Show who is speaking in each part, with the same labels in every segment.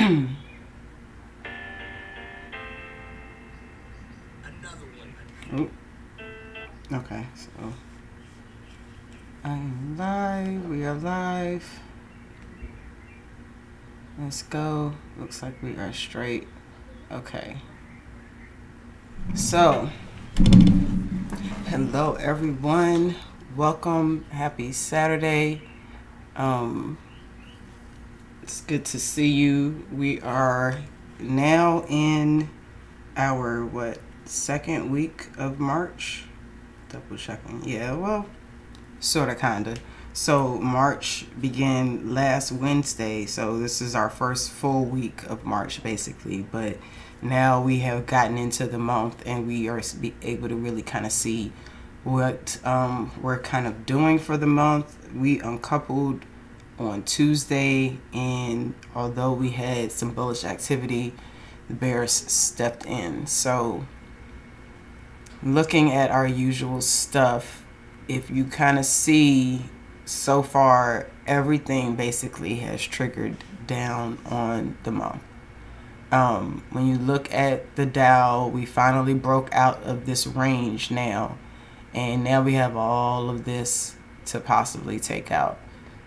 Speaker 1: Ooh. Okay, so I'm live. We are live. Let's go. Looks like we are straight. Okay. So, hello everyone. Welcome. Happy Saturday. It's good to see you. We are now in our second week of March. Double checking. Yeah, well, sorta kinda. So March began last Wednesday, so this is our first full week of March basically, but now we have gotten into the month and we are able to really kind of see what we're kind of doing for the month. We uncoupled on Tuesday, and although we had some bullish activity, the bears stepped in. So looking at our usual stuff, if you kind of see so far, everything basically has triggered down on the month. When you look at the Dow, we finally broke out of this range now, and now we have all of this to possibly take out.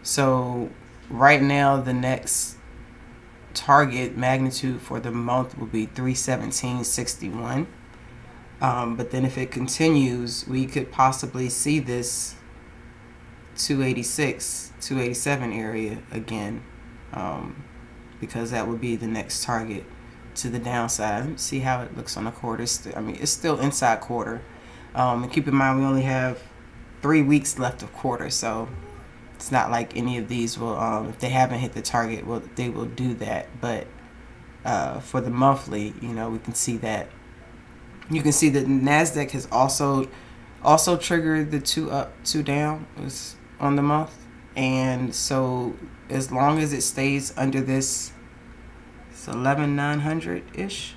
Speaker 1: So right now, the next target magnitude for the month will be 317.61. But then if it continues, we could possibly see this 286, 287 area again, because that would be the next target to the downside. See how it looks on a quarter. I mean, it's still inside quarter. And keep in mind, we only have 3 weeks left of quarter, so it's not like any of these will, if they haven't hit the target, well, they will do that. But for the monthly, we can see that. You can see that NASDAQ has also triggered the 2 up, 2 down on the month. And so as long as it stays under this, it's 11,900-ish.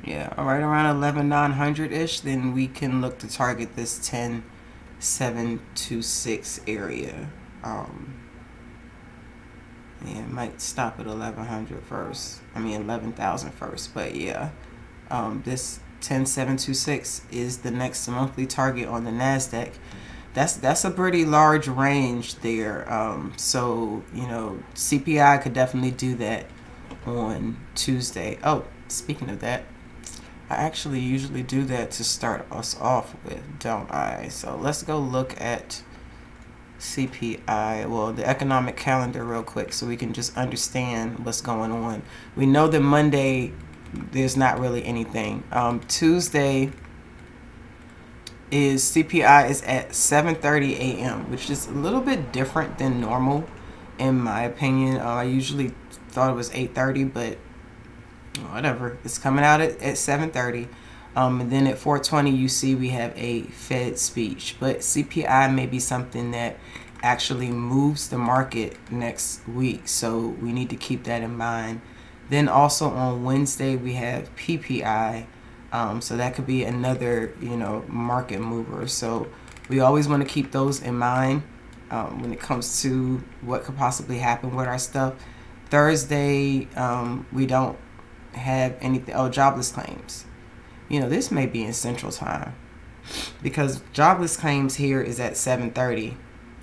Speaker 1: Yeah, right around 11,900-ish, then we can look to target this 10,726 area. It might stop at 1100 first. I mean 11,000 first, but yeah. This 10,726 is the next monthly target on the NASDAQ. That's a pretty large range there. So CPI could definitely do that on Tuesday. Oh, speaking of that, I actually usually do that to start us off with, don't I? So let's go look at CPI, well, the economic calendar real quick, so we can just understand what's going on. We know that Monday there's not really anything. Tuesday is CPI is at 7:30 a.m., which is a little bit different than normal, in my opinion. I usually thought it was 8:30, but whatever. It's coming out at 7:30. And then at 4:20, you see we have a Fed speech. But CPI may be something that actually moves the market next week, so we need to keep that in mind. Then also on Wednesday, we have PPI. So that could be another, market mover. So we always want to keep those in mind when it comes to what could possibly happen with our stuff. Thursday, we don't have anything. Oh, jobless claims. This may be in Central Time, because jobless claims here is at 7:30.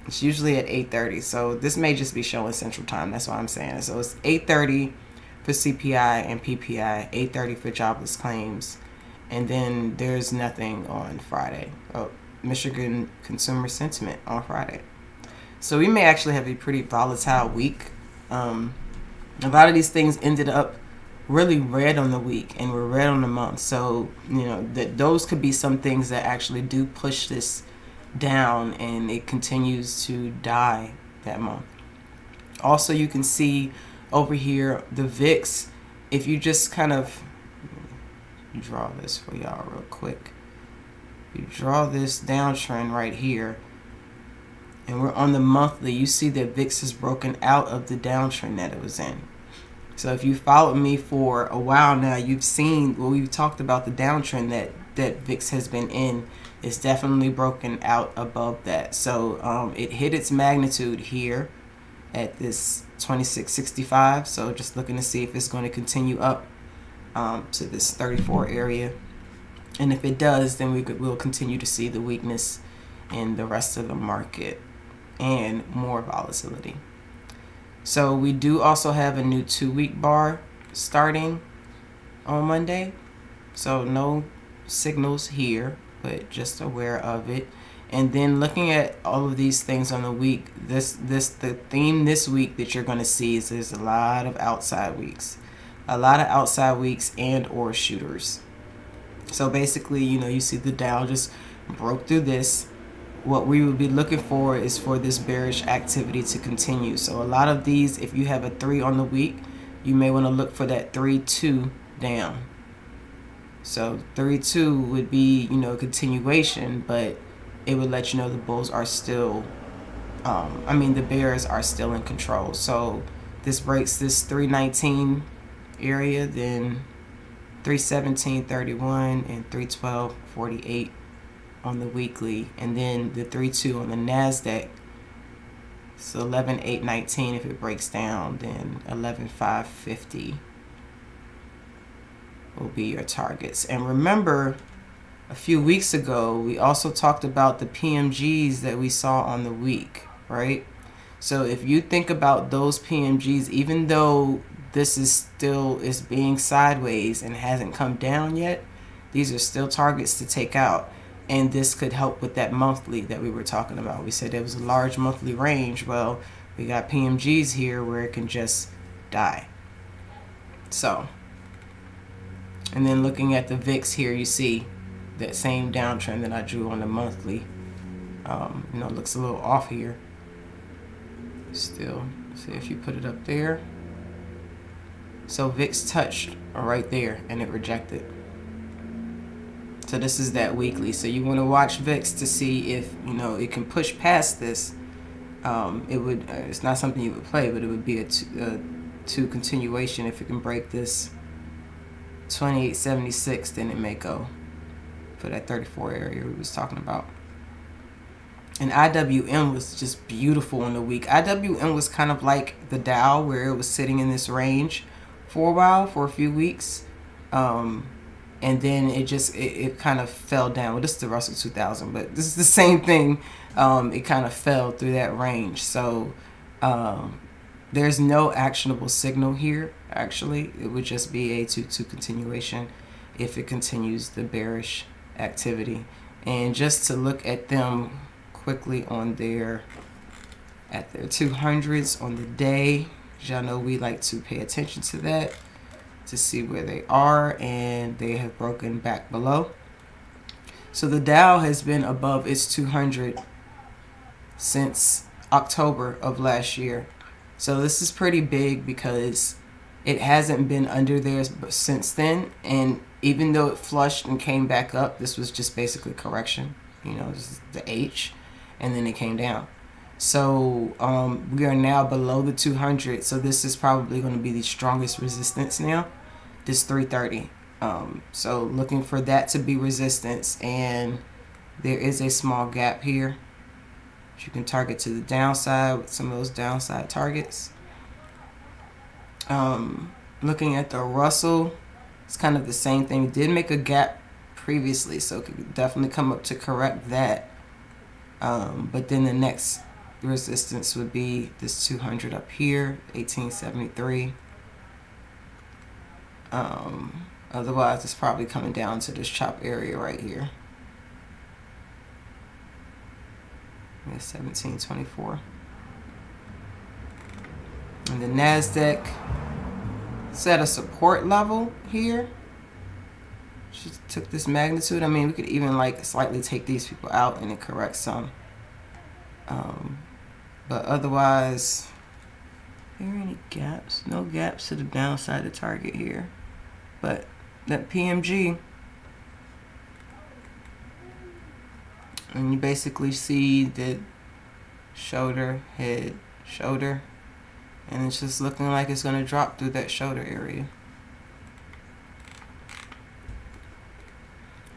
Speaker 1: It's usually at 8:30. So this may just be showing Central Time. That's what I'm saying. So it's 8:30 for CPI and PPI, 8:30 for jobless claims, and then there's nothing on Friday. Oh, Michigan consumer sentiment on Friday. So we may actually have a pretty volatile week. A lot of these things ended up really red on the week and were red on the month. So, those could be some things that actually do push this down, and it continues to die that month. Also, you can see over here the VIX. If you just kind of draw this for y'all real quick, you draw this downtrend right here, and we're on the monthly. You see that VIX has broken out of the downtrend that it was in. So if you followed me for a while now, you've seen, we've talked about the downtrend that VIX has been in. It's definitely broken out above that. So it hit its magnitude here at this 2665. So just looking to see if it's going to continue up to this 34 area. And if it does, then we'll continue to see the weakness in the rest of the market and more volatility. So we do also have a new 2-week bar starting on Monday. So no signals here, but just aware of it. And then looking at all of these things on the week, the theme this week that you're going to see is there's a lot of outside weeks. A lot of outside weeks and or shooters. So basically, you see the Dow just broke through this. What we would be looking for is for this bearish activity to continue. So a lot of these, if you have a 3 on the week, you may want to look for that 3-2 down. So 3-2 would be, a continuation, but it would let you know the bulls are still, the bears are still in control. So this breaks this 319 area, then 317.31 and 312.48 on the weekly, and then the 3-2 on the NASDAQ. So 11.819 if it breaks down, then 11.550 will be your targets. And remember, a few weeks ago, we also talked about the PMGs that we saw on the week, right? So if you think about those PMGs, even though this is being sideways and hasn't come down yet, these are still targets to take out. And this could help with that monthly that we were talking about. We said there was a large monthly range. Well, we got PMGs here where it can just die. So, and then looking at the VIX here, you see that same downtrend that I drew on the monthly. Looks a little off here. Still, see if you put it up there. So VIX touched right there and it rejected. So this is that weekly. So you want to watch VIX to see if it can push past this. It would. It's not something you would play, but it would be a two continuation. If it can break this 28.76, then it may go for that 34 area we was talking about. And IWM was just beautiful in the week. IWM was kind of like the Dow, where it was sitting in this range for a while, for a few weeks. And then it kind of fell down. Well, this is the Russell 2000, but this is the same thing. It kind of fell through that range. So there's no actionable signal here, actually. It would just be a 2-2 continuation if it continues the bearish activity. And just to look at them quickly at their 200s on the day, because y'all know we like to pay attention to that, to see where they are, and they have broken back below. So the Dow has been above its 200 since October of last year. So this is pretty big because it hasn't been under there since then, and even though it flushed and came back up, this was just basically correction. This is the H, and then it came down. So we are now below the 200. So this is probably going to be the strongest resistance now, this 330. So looking for that to be resistance, and there is a small gap here that you can target to the downside with some of those downside targets. Looking at the Russell, it's kind of the same thing. It did make a gap previously, so it could definitely come up to correct that. But then the next resistance would be this 200 up here, 1873. Otherwise, it's probably coming down to this chop area right here. It's 1724. And the NASDAQ set a support level here. She took this magnitude. I mean, we could even slightly take these people out and it corrects some. But otherwise, are there any gaps? No gaps to the downside of target here. But that PMG, and you basically see the shoulder, head, shoulder, and it's just looking like it's going to drop through that shoulder area.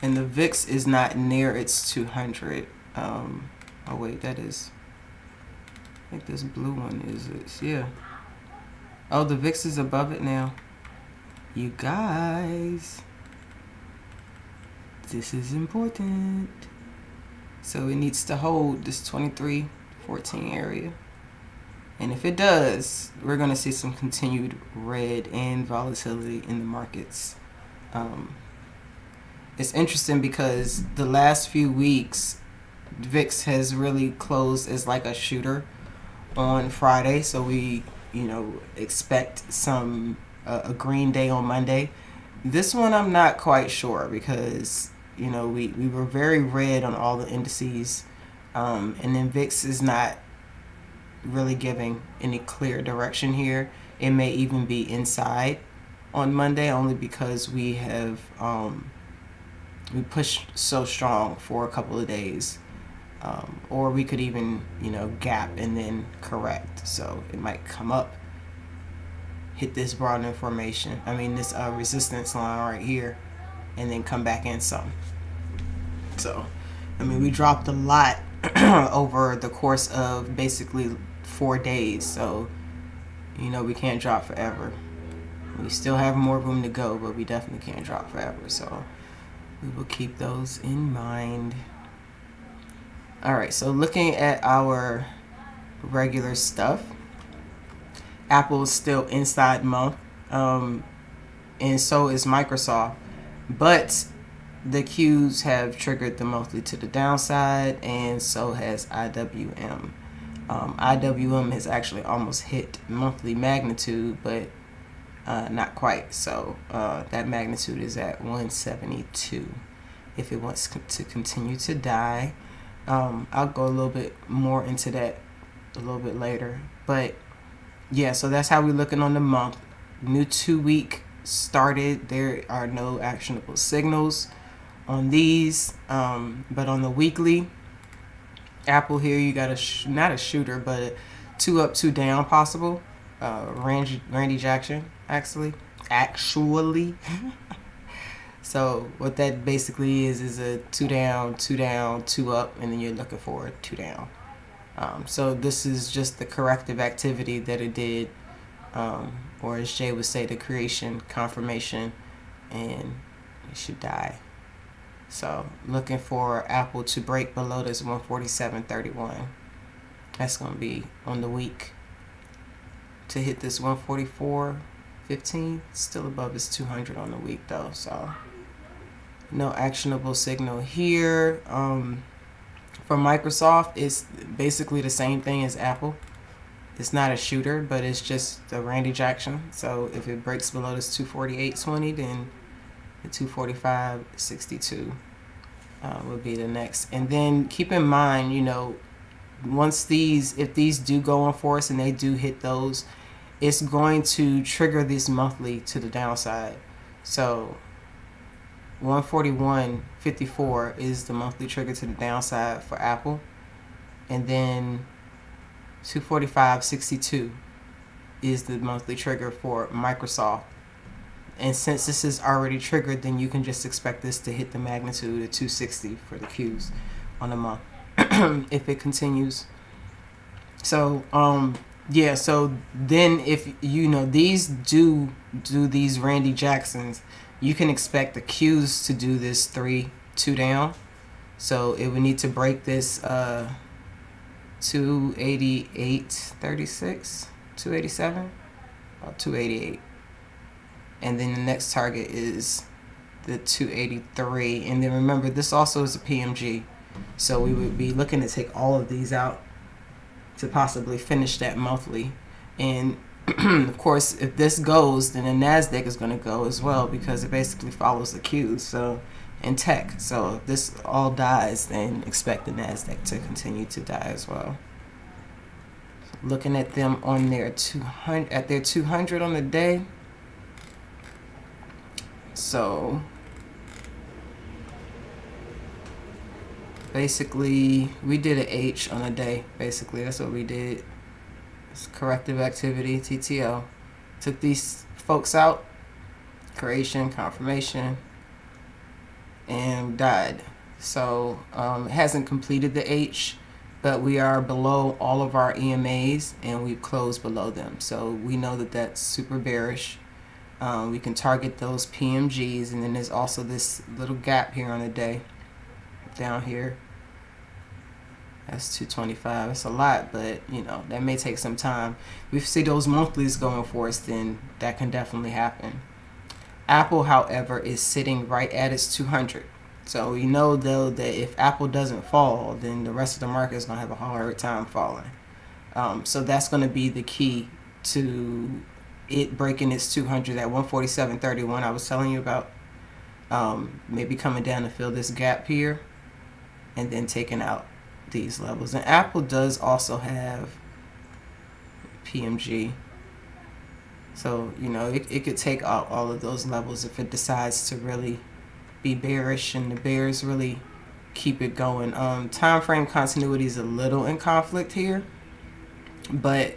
Speaker 1: And the VIX is not near its 200. Oh wait, that is, I think this blue one is it. Yeah. Oh, the VIX is above it now. You guys, this is important. So it needs to hold this 23.14 area. And if it does, we're going to see some continued red and volatility in the markets. It's interesting because the last few weeks, VIX has really closed as like a shooter on Friday. So we, expect some a green day on Monday. This one I'm not quite sure because, we were very red on all the indices. And then VIX is not really giving any clear direction here. It may even be inside on Monday only because we have we pushed so strong for a couple of days. Or we could even, gap and then correct. So it might come up, hit this broad information. This resistance line right here, and then come back in some. So, we dropped a lot over the course of basically 4 days. So, we can't drop forever. We still have more room to go, but we definitely can't drop forever. So, we will keep those in mind. All right, so looking at our regular stuff, Apple is still inside month, and so is Microsoft, but the Qs have triggered the monthly to the downside, and so has IWM. IWM has actually almost hit monthly magnitude, but not quite. So that magnitude is at 172. If it wants to continue to die, I'll go a little bit more into that a little bit later. But yeah, so that's how we're looking on the month. New 2-week started. There are no actionable signals on these, but on the weekly, Apple here, you got not a shooter, but a 2 up, 2 down possible. Randy Jackson, actually. So what that basically is a 2 down, 2 down, 2 up, and then you're looking for a 2 down. So this is just the corrective activity that it did, or as Jay would say, the creation, confirmation, and it should die. So looking for Apple to break below this 147.31. That's going to be on the week. To hit this 144.15, still above its 200 on the week though. So no actionable signal here. For Microsoft, it's basically the same thing as Apple. It's not a shooter, but it's just the Randy Jackson. So if it breaks below this 248.20, then the 245.62 would be the next. And then keep in mind, if these do go on force and they do hit those, it's going to trigger this monthly to the downside. So 141.54 is the monthly trigger to the downside for Apple, and then 245.62 is the monthly trigger for Microsoft. And since this is already triggered, then you can just expect this to hit the magnitude of 260 for the Qs on a month if it continues. So so then if these do these Randy Jacksons, you can expect the Qs to do this 3-2 down. So it would need to break this 288.36, 287, 288. And then the next target is the 283. And then remember, this also is a PMG. So we would be looking to take all of these out to possibly finish that monthly. And of course, if this goes, then the NASDAQ is going to go as well because it basically follows the Qs. So in tech. So if this all dies, then expect the NASDAQ to continue to die as well. Looking at them on their 200 on the day. So basically we did an H on a day. Basically that's what we did. It's corrective activity, TTO. Took these folks out, creation, confirmation, and died. So it hasn't completed the H. but we are below all of our EMAs and we've closed below them. So we know that that's super bearish. We can target those PMGs, and then there's also this little gap here on the day down here. That's 225. It's a lot, but you know, that may take some time. If we see those monthlies going for us, then that can definitely happen. Apple, however, is sitting right at its 200. So we know though that if Apple doesn't fall, then the rest of the market is going to have a hard time falling. So that's going to be the key to it breaking its 200 at 147.31 I was telling you about. Maybe coming down to fill this gap here and then taking out these levels. And Apple does also have PMG. So, you know, it could take out all of those levels if it decides to really be bearish and the bears really keep it going. Time frame continuity is a little in conflict here. But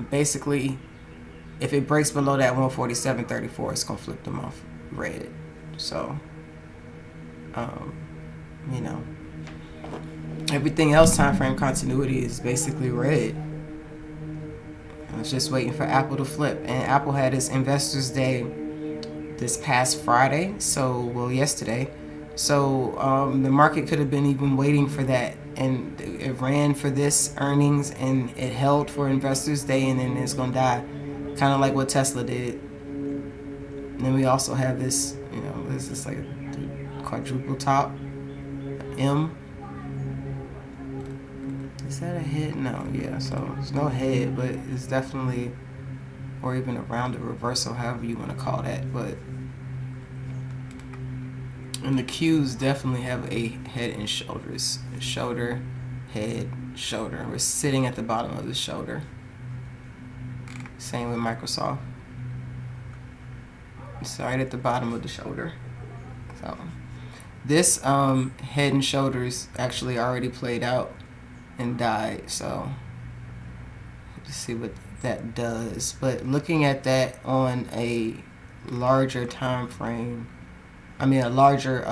Speaker 1: basically, if it breaks below that 147.34, it's going to flip them off red. So, you know, everything else time frame continuity is basically red. I was just waiting for Apple to flip. And Apple had its Investors Day this past Friday. So, yesterday. So, the market could have been even waiting for that. And it ran for this earnings and it held for Investors Day, and then it's going to die. Kind of like what Tesla did. And then we also have this, you know, this is like a quadruple top M. Is that a head? No, yeah, so it's no head, but it's definitely, or even a rounded reversal, however you want to call that. But, and the Qs definitely have a head and shoulders. Shoulder, head, shoulder. We're sitting at the bottom of the shoulder. Same with Microsoft. It's right at the bottom of the shoulder. So this head and shoulders actually already played out and died. So let's see what that does. But looking at that on a larger time frame, I mean a larger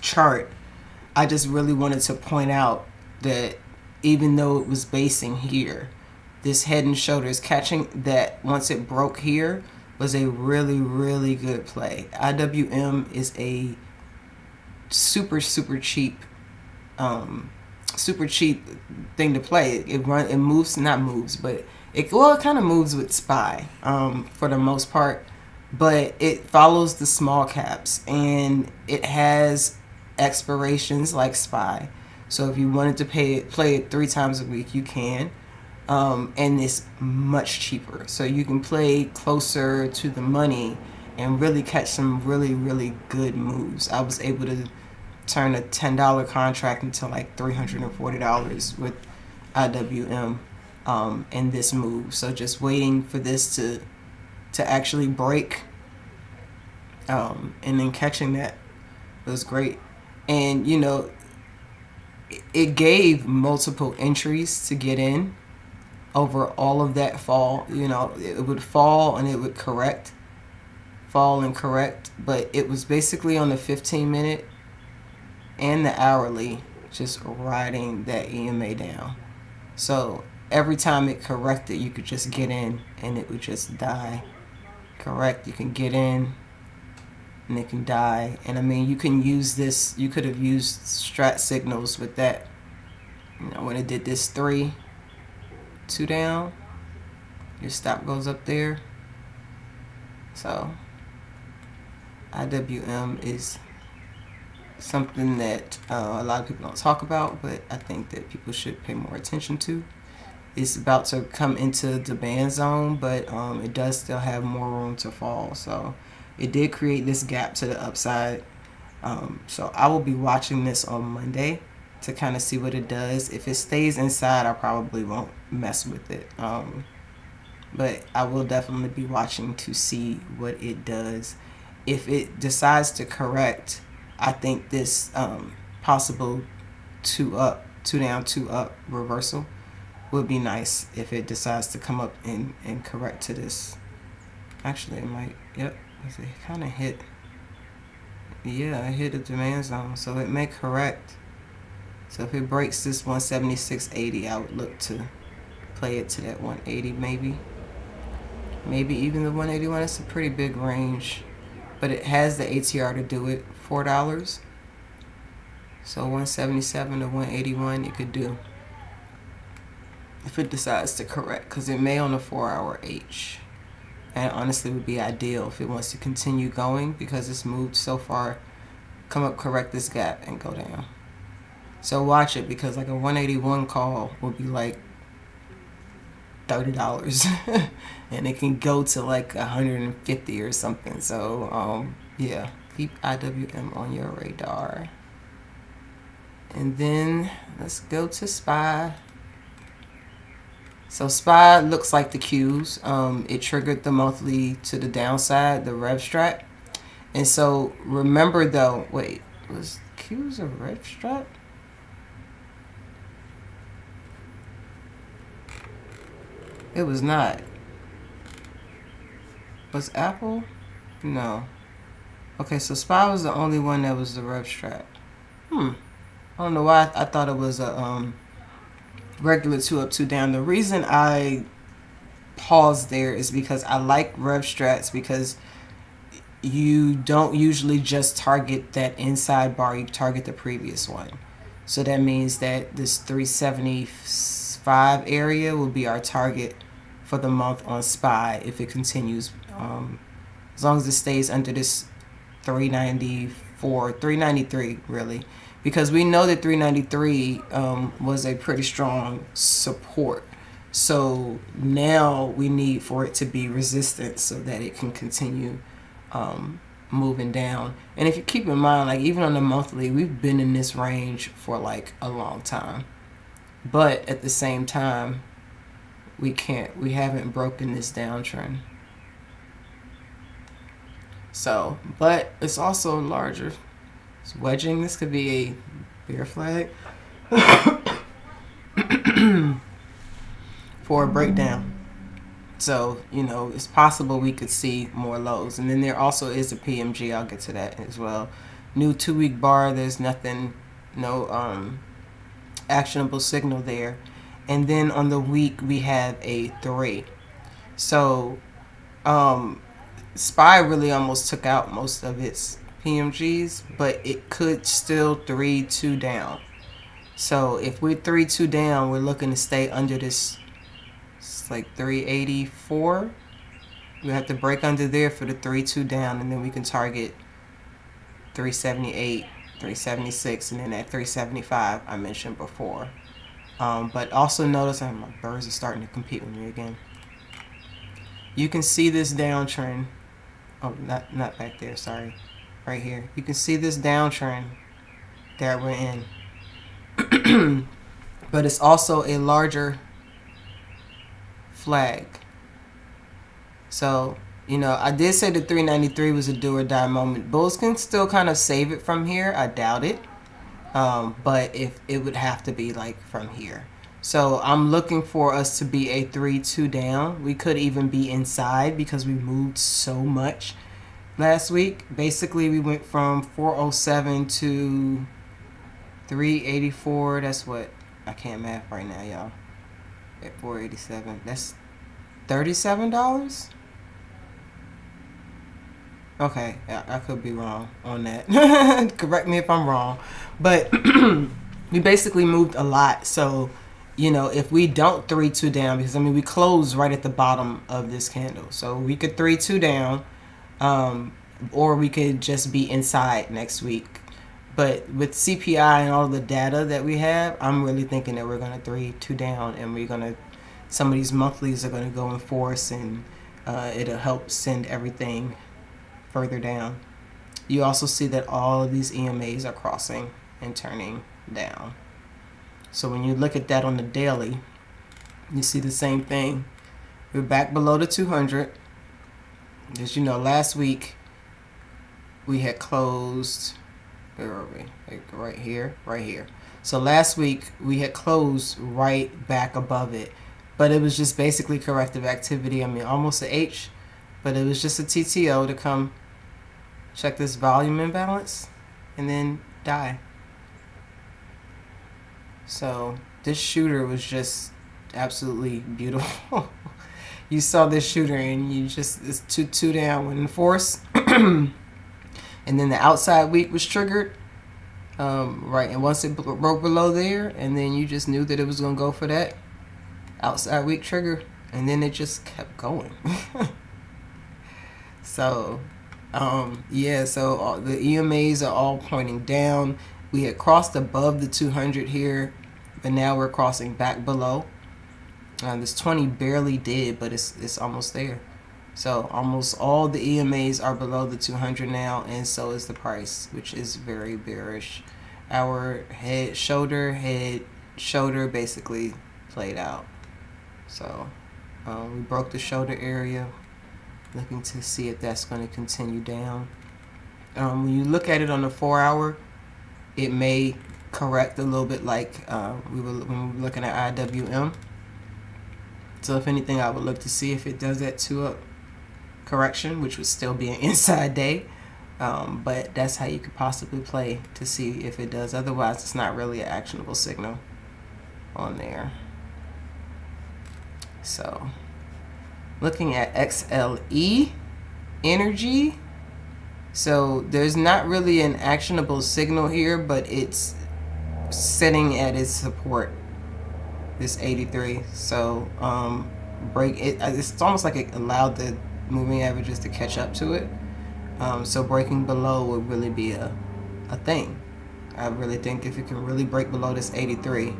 Speaker 1: chart, I just really wanted to point out that even though it was basing here, this head and shoulders catching that once it broke here was a really, really good play. IWM is a super cheap thing to play. It moves, not moves, but it kind of moves with SPY for the most part, but it follows the small caps and it has expirations like SPY. So if you wanted to play it 3 times a week, you can. And it's much cheaper. So you can play closer to the money and really catch some really, really good moves. I was able to turn a $10 contract into like $340 with IWM in this move. So just waiting for this to actually break and then catching that was great. And, you know, it gave multiple entries to get in over all of that fall. You know, it would fall and it would correct, fall and correct, but it was basically on the 15-minute and the hourly just riding that EMA down. So every time it corrected, you could just get in and it would just die. Correct, you can get in and it can die. And I mean, you can use this, you could have used Strat signals with that. You know, when it did this 3, 2 down, your stop goes up there. So IWM is something that a lot of people don't talk about, but I think that people should pay more attention to. It's about to come into the band zone, but it does still have more room to fall. So it did create this gap to the upside. So I will be watching this on Monday to kind of see what it does. If it stays inside, I probably won't mess with it. But I will definitely be watching to see what it does. If it decides to correct, I think this possible 2 up, 2 down, 2 up reversal would be nice if it decides to come up and correct to this. Actually, it might, yep, it kind of hit, yeah, it hit the demand zone, so it may correct So if it breaks this 176.80, I would look to play it to that 180 maybe. Maybe even the 181. It's a pretty big range. But it has the ATR to do it, $4. So 177 to 181 it could do. If it decides to correct, because it may on a 4-hour H. And honestly would be ideal if it wants to continue going, because it's moved so far. Come up, correct this gap, and go down. So watch it, because like a 181 call will be like $30 and it can go to like 150 or something. So yeah, keep IWM on your radar. And then let's go to SPY. So SPY looks like the Qs. It triggered the monthly to the downside, the Rev Strat. And so remember though, wait, was Qs a Rev Strat? It was not. Was Apple? No. Okay, so SPY was the only one that was the Rev Strat. I don't know why I thought it was a regular 2 up, 2 down. The reason I paused there is because I like Rev Strats, because you don't usually just target that inside bar, you target the previous one. So that means that this 375 area will be our target for the month on SPY if it continues, as long as it stays under this 394, 393 really, because we know that 393 was a pretty strong support. So now we need for it to be resistant so that it can continue moving down. And if you keep in mind, like even on the monthly, we've been in this range for like a long time, but at the same time we haven't broken this downtrend. So, but it's also larger. It's wedging. This could be a bear flag for a breakdown. So, you know, it's possible we could see more lows. And then there also is a PMG. I'll get to that as well. New 2-week bar. There's nothing, no actionable signal there. And then on the week, we have a 3. So, SPY really almost took out most of its PMGs, but it could still 3-2 down. So if we're 3-2 down, we're looking to stay under this. It's like 384. We have to break under there for the 3-2 down, and then we can target 378, 376, and then that 375 I mentioned before. But also notice my birds are starting to compete with me again. You can see this downtrend. Oh, not back there, sorry. Right here. You can see this downtrend that we're in. But it's also a larger flag. So, you know, I did say the 393 was a do or die moment. Bulls can still kind of save it from here. I doubt it. But if it would have to be like from here. So I'm looking for us to be a 3-2 down. We could even be inside because we moved so much last week. Basically, we went from 407 to 384. That's what, I can't math right now, y'all. At 487. That's $37? Okay, I could be wrong on that. Correct me if I'm wrong. But we basically moved a lot. So, you know, if we don't 3-2 down, because I mean we closed right at the bottom of this candle, so we could 3-2 down, or we could just be inside next week. But with CPI and all the data that we have, I'm really thinking that we're gonna 3-2 down, and we're gonna, some of these monthlies are gonna go in force, and it'll help send everything further down. You also see that all of these EMAs are crossing and turning down. So when you look at that on the daily, you see the same thing. We're back below the 200. As you know, last week we had closed, where are we? Like right here. So last week we had closed right back above it, but it was just basically corrective activity. I mean, almost a H, but it was just a TTO to come check this volume imbalance and then die. So this shooter was just absolutely beautiful. You saw this shooter and you just, it's two down when force. And then the outside weak was triggered. Right, and once it broke below there, and then you just knew that it was going to go for that outside weak trigger, and then it just kept going. So yeah, so the EMAs are all pointing down. We had crossed above the 200 here, but now we're crossing back below. This 20 barely did, but it's almost there. So almost all the EMAs are below the 200 now, and so is the price, which is very bearish. Our head shoulder basically played out. So we broke the shoulder area, looking to see if that's going to continue down. When you look at it on the 4-hour, it may correct a little bit like when we were looking at IWM. So if anything, I would look to see if it does that 2-up correction, which would still be an inside day. But that's how you could possibly play to see if it does. Otherwise, it's not really an actionable signal on there. So looking at XLE energy. So there's not really an actionable signal here, but it's sitting at its support, this 83. So break it. It's almost like it allowed the moving averages to catch up to it. So breaking below would really be a thing. I really think if it can really break below this 83,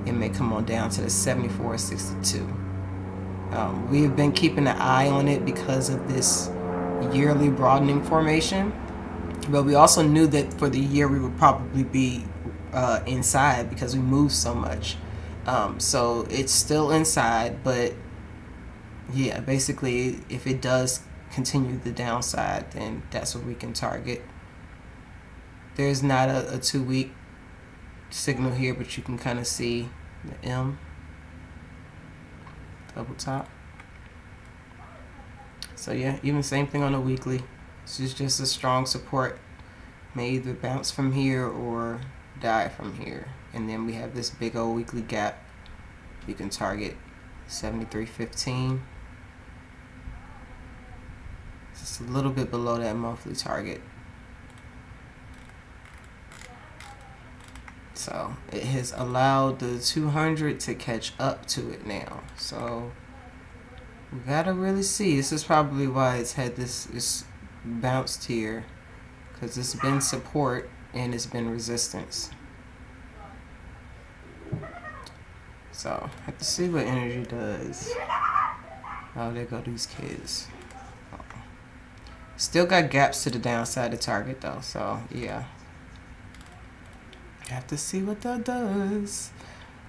Speaker 1: it may come on down to the 74.62. We have been keeping an eye on it because of this yearly broadening formation, but we also knew that for the year we would probably be inside because we moved so much. So it's still inside, but yeah, basically if it does continue the downside, then that's what we can target. There's not a 2-week signal here, but you can kind of see the M double top. So yeah, even same thing on a weekly. This is just a strong support. May either bounce from here or die from here. And then we have this big old weekly gap. You can target 73.15. Just a little bit below that monthly target. So it has allowed the 200 to catch up to it now. So we gotta really see. This is probably why it's had this bounced here, because it's been support and it's been resistance. So have to see what energy does. Oh, there go these kids. Oh. Still got gaps to the downside of target though. So yeah, have to see what that does.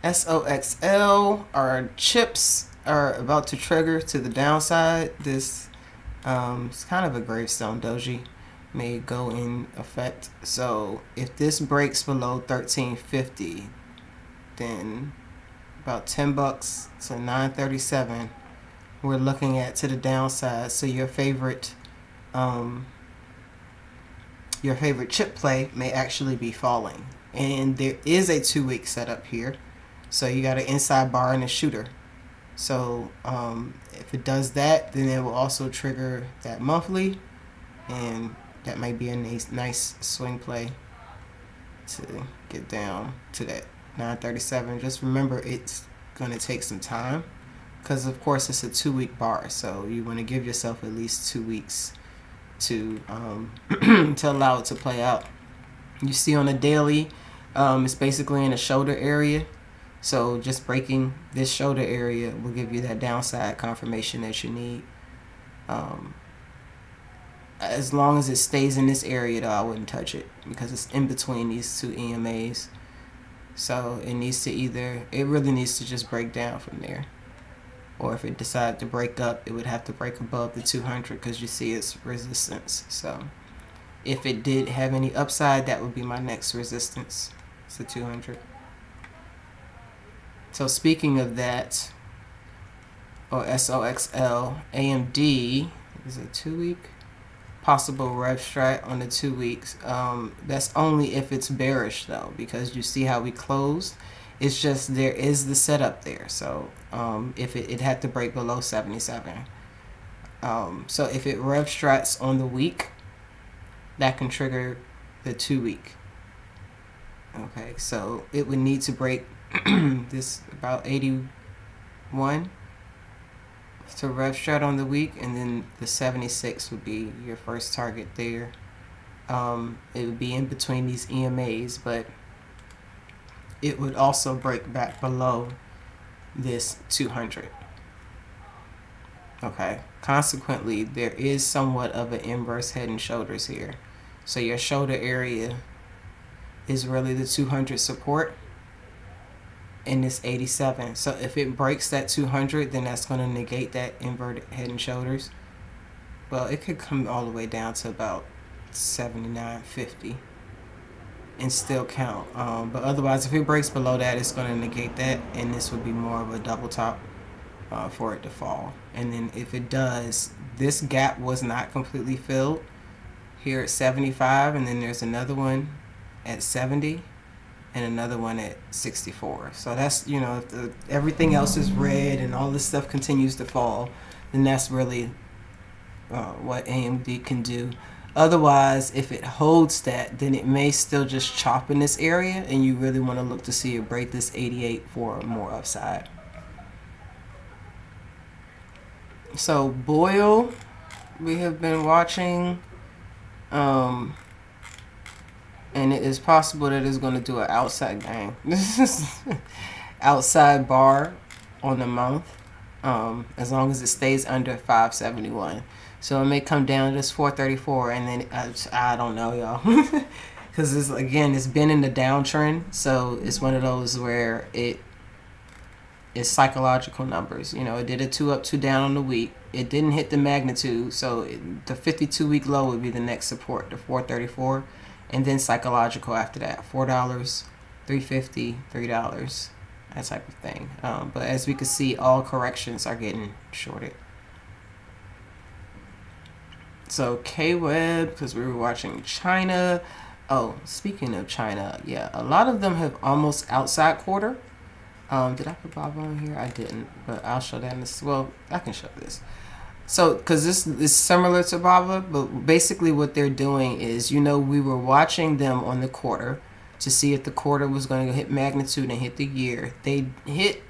Speaker 1: SOXL, our chips are about to trigger to the downside. This it's kind of a gravestone doji, may go in effect. So if this breaks below 1350, then about $10 to 937 we're looking at to the downside. So your favorite chip play may actually be falling. And there is a 2-week setup here. So you got an inside bar and a shooter. So if it does that, then it will also trigger that monthly, and that might be a nice swing play to get down to that 937. Just remember, it's going to take some time because of course it's a 2-week bar, so you want to give yourself at least 2 weeks to to allow it to play out. You see on a daily, it's basically in a shoulder area. So just breaking this shoulder area will give you that downside confirmation that you need. As long as it stays in this area though, I wouldn't touch it because it's in between these two EMAs. So it needs to it really needs to just break down from there. Or if it decided to break up, it would have to break above the 200 because you see its resistance. So if it did have any upside, that would be my next resistance. It's the 200. So speaking of that, or SOXL, AMD is a 2-week possible rev strat on the 2 weeks. That's only if it's bearish though, because you see how we closed It's just there is the setup there. So if it had to break below 77. So if it rev strats on the week, that can trigger the 2 week. Okay, so it would need to break this about 81 to rev strat on the week, and then the 76 would be your first target there. It would be in between these EMAs, but it would also break back below this 200. Okay, consequently, there is somewhat of an inverse head and shoulders here. So your shoulder area is really the 200 support, and this 87. So if it breaks that 200, then that's going to negate that inverted head and shoulders. Well, it could come all the way down to about 79.50 and still count. But otherwise, if it breaks below that, it's going to negate that, and this would be more of a double top for it to fall. And then if it does, this gap was not completely filled here at 75, and then there's another one at 70 and another one at 64. So that's, if everything else is red and all this stuff continues to fall, then that's really what AMD can do. Otherwise, if it holds that, then it may still just chop in this area, and you really want to look to see it break this 88 for more upside. So Boyle, we have been watching, and it is possible that it's going to do an outside gang. This is outside bar on the month, as long as it stays under 571. So it may come down to this 434, and then I don't know, y'all, because it's been in the downtrend. So it's one of those where it's psychological numbers. It did a 2 up, 2 down on the week. It didn't hit the magnitude, so the 52-week low would be the next support, the 434, and then psychological after that, $4, $3.50, $3, that type of thing. But as we can see, all corrections are getting shorted. So K-Web, because we were watching China. Oh, speaking of China, yeah, a lot of them have almost outside quarter. Did I put Bob on here? I didn't, but I'll show that in this. Well, I can show this. So, because this is similar to Baba, but basically what they're doing is, we were watching them on the quarter to see if the quarter was going to hit magnitude and hit the year. They hit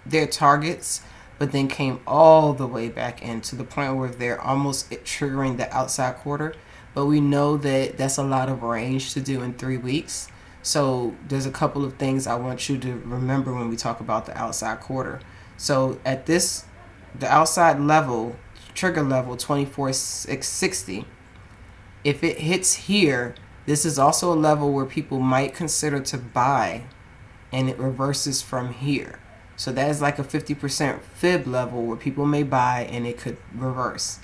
Speaker 1: their targets, but then came all the way back in to the point where they're almost triggering the outside quarter. But we know that that's a lot of range to do in 3 weeks. So there's a couple of things I want you to remember when we talk about the outside quarter. So at the outside level, trigger level 24,660, if it hits here, this is also a level where people might consider to buy, and it reverses from here. So that is like a 50% fib level where people may buy and it could reverse.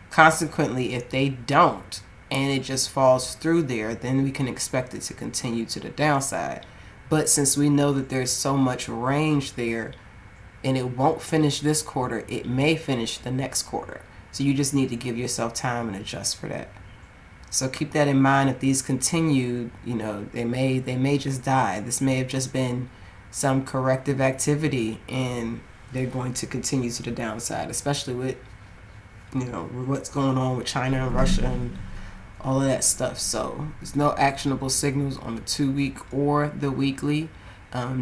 Speaker 1: Consequently, if they don't, and it just falls through there, then we can expect it to continue to the downside. But since we know that there's so much range there, and it won't finish this quarter, it may finish the next quarter. So you just need to give yourself time and adjust for that. So keep that in mind. If these continue, they may just die. This may have just been some corrective activity, and they're going to continue to the downside, especially with what's going on with China and Russia and all of that stuff. So there's no actionable signals on the 2 week or the weekly.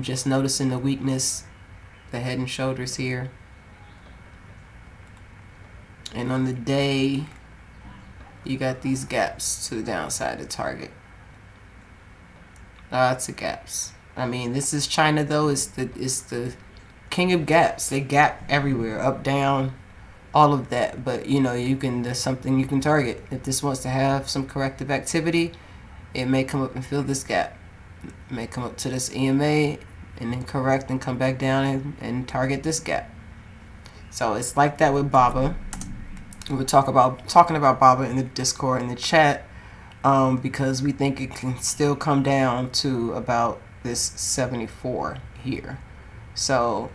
Speaker 1: Just noticing the weakness, the head and shoulders here. And on the day, you got these gaps to the downside of target. Lots of gaps. I mean, this is China though. It's the king of gaps. They gap everywhere, up, down, all of that. But there's something you can target. If this wants to have some corrective activity, it may come up and fill this gap. It may come up to this EMA and then correct and come back down and target this gap. So it's like that with Baba. We're talking about Baba in the Discord, in the chat, because we think it can still come down to about this 74 here. So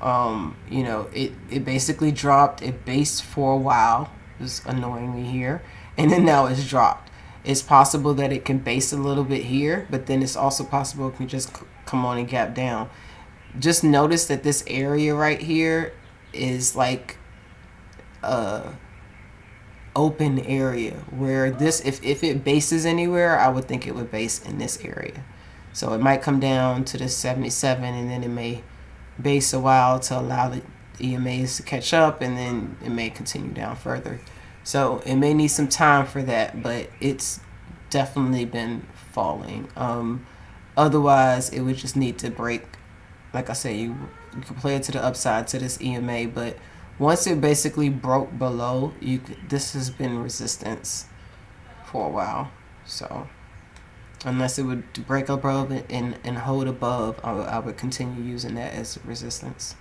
Speaker 1: it basically dropped. It based for a while. It was annoying me here, and then now it's dropped. It's possible that it can base a little bit here, but then it's also possible it can just come on and gap down. just notice that this area right here is like a open area where this, if it bases anywhere, I would think it would base in this area. So it might come down to the 77 and then it may base a while to allow the EMAs to catch up, and then it may continue down further. So it may need some time for that, but it's definitely been falling. Otherwise, it would just need to break. Like I said, you can play it to the upside to this EMA, but once it basically broke below, this has been resistance for a while. So unless it would break above it and hold above, I would continue using that as resistance.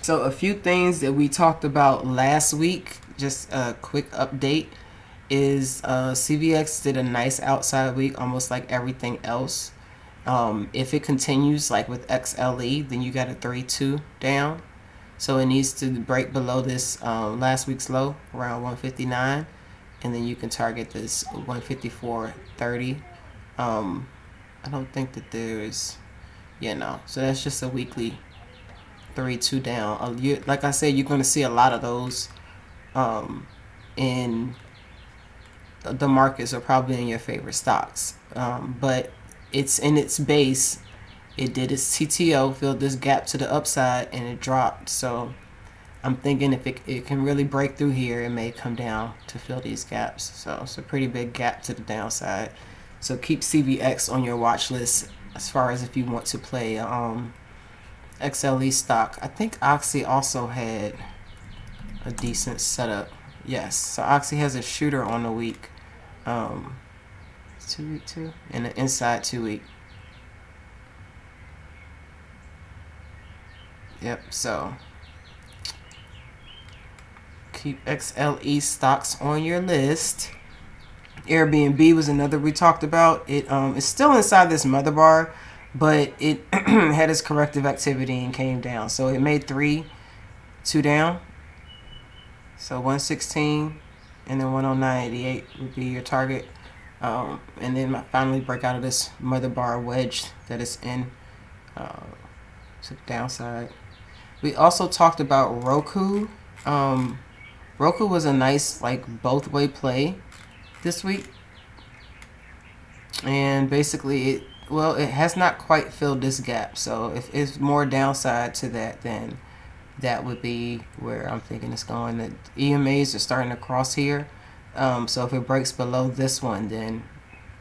Speaker 1: So a few things that we talked about last week, just a quick update, is CVX did a nice outside week, almost like everything else. If it continues like with XLE, then you got a 3-2 down. So it needs to break below this last week's low around 159, and then you can target this 154.30. I don't think that there's, no. So that's just a weekly 3-2 down. Like I said, you're going to see a lot of those in the markets, or probably in your favorite stocks. But it's in its base. It did its TTO, filled this gap to the upside, and it dropped. So I'm thinking if it can really break through here, it may come down to fill these gaps. So it's a pretty big gap to the downside. So keep CVX on your watch list as far as if you want to play XLE stock. I think Oxy also had a decent setup. Yes, so Oxy has a shooter on the week. 2 week too, and an inside 2 week. Yep, so keep XLE stocks on your list. Airbnb was another we talked about. It is still inside this mother bar, but it had its corrective activity and came down. So it made 3-2 down. So 116 and then 109.88 would be your target. And then finally break out of this mother bar wedge that it's in to the downside. We also talked about Roku. Roku was a nice like both way play this week, and basically it has not quite filled this gap. So if it's more downside to that, then that would be where I'm thinking it's going. The EMAs are starting to cross here. So if it breaks below this one, then